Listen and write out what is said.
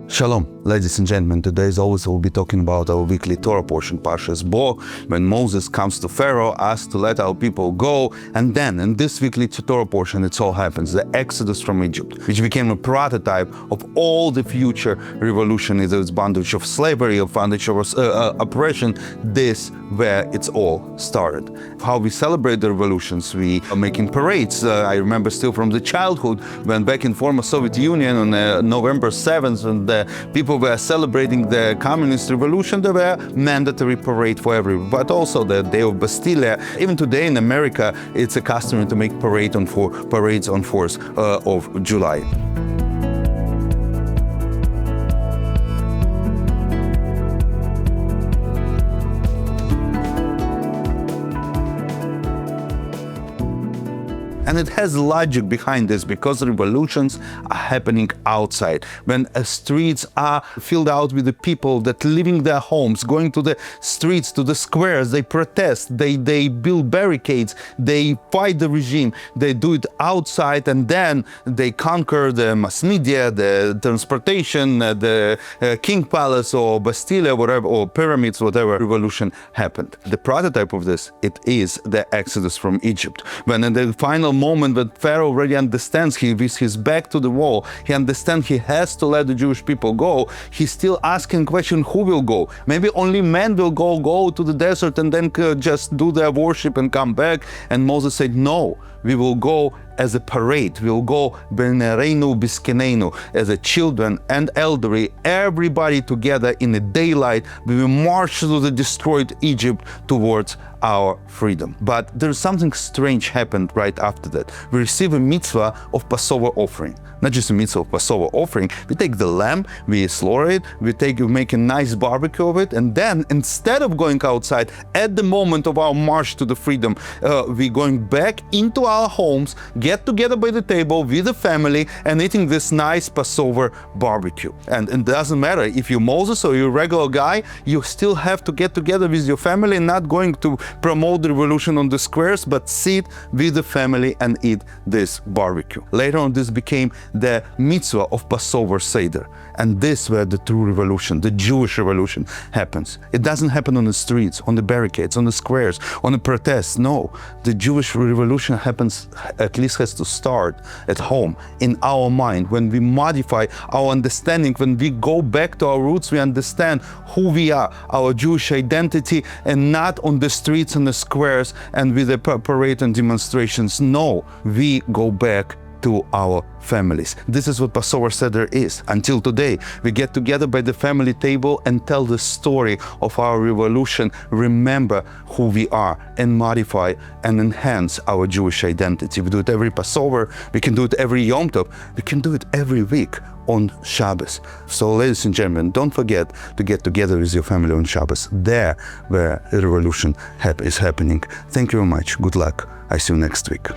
Shalom, ladies and gentlemen. Today, as always, we'll be talking about our weekly Torah portion, Parshas Bo, when Moses comes to Pharaoh, asks to let our people go, and then in this weekly Torah portion, it all happens, the Exodus from Egypt, which became a prototype of all the future revolution, either it's bondage of slavery or bondage of oppression. This where it's all started. How we celebrate the revolutions, we are making parades. I remember still from the childhood when back in former Soviet Union on November 7th, when the people were celebrating the communist revolution, there were mandatory parade for everyone, but also the day of Bastille. Even today in America, it's a custom to make parades on 4th of July. And it has logic behind this, because revolutions are happening outside. When streets are filled out with the people that leaving their homes, going to the streets, to the squares, they protest, they build barricades, they fight the regime, they do it outside, and then they conquer the mass media, the transportation, the King Palace or Bastille, whatever, or pyramids, whatever revolution happened. The prototype of this, it is the Exodus from Egypt. When in the final moment when Pharaoh already understands, with his back to the wall, he understands he has to let the Jewish people go, he's still asking question, who will go? Maybe only men will go to the desert and then just do their worship and come back. And Moses said, no, we will go as a parade. We will go b'nereinu b'skeneinu, as a children and elderly, everybody together in the daylight. We will march to the destroyed Egypt towards our freedom. But there's something strange happened right after that. We receive a mitzvah of Passover offering. Not just a mitzvah of Passover offering. We take the lamb, we slaughter it, we make a nice barbecue of it, and then instead of going outside at the moment of our march to the freedom, we're going back into our homes, get together by the table with the family and eating this nice Passover barbecue. And it doesn't matter if you're Moses or you're a regular guy, you still have to get together with your family, and not going to promote the revolution on the squares, but sit with the family and eat this barbecue. Later on, this became the mitzvah of Passover Seder. And this where the true revolution, the Jewish revolution, happens. It doesn't happen on the streets, on the barricades, on the squares, on the protests. No, the Jewish revolution happens, at least has to start at home, in our mind. When we modify our understanding, when we go back to our roots, we understand who we are, our Jewish identity, and not on the streets and the squares and with the parade and demonstrations. No, we go back to our families. This is what Passover Seder is. Until today, we get together by the family table and tell the story of our revolution, remember who we are, and modify and enhance our Jewish identity. We do it every Passover, we can do it every Yom Tov, we can do it every week on Shabbos. So ladies and gentlemen, don't forget to get together with your family on Shabbos, there where the revolution is happening. Thank you very much. Good luck. I see you next week.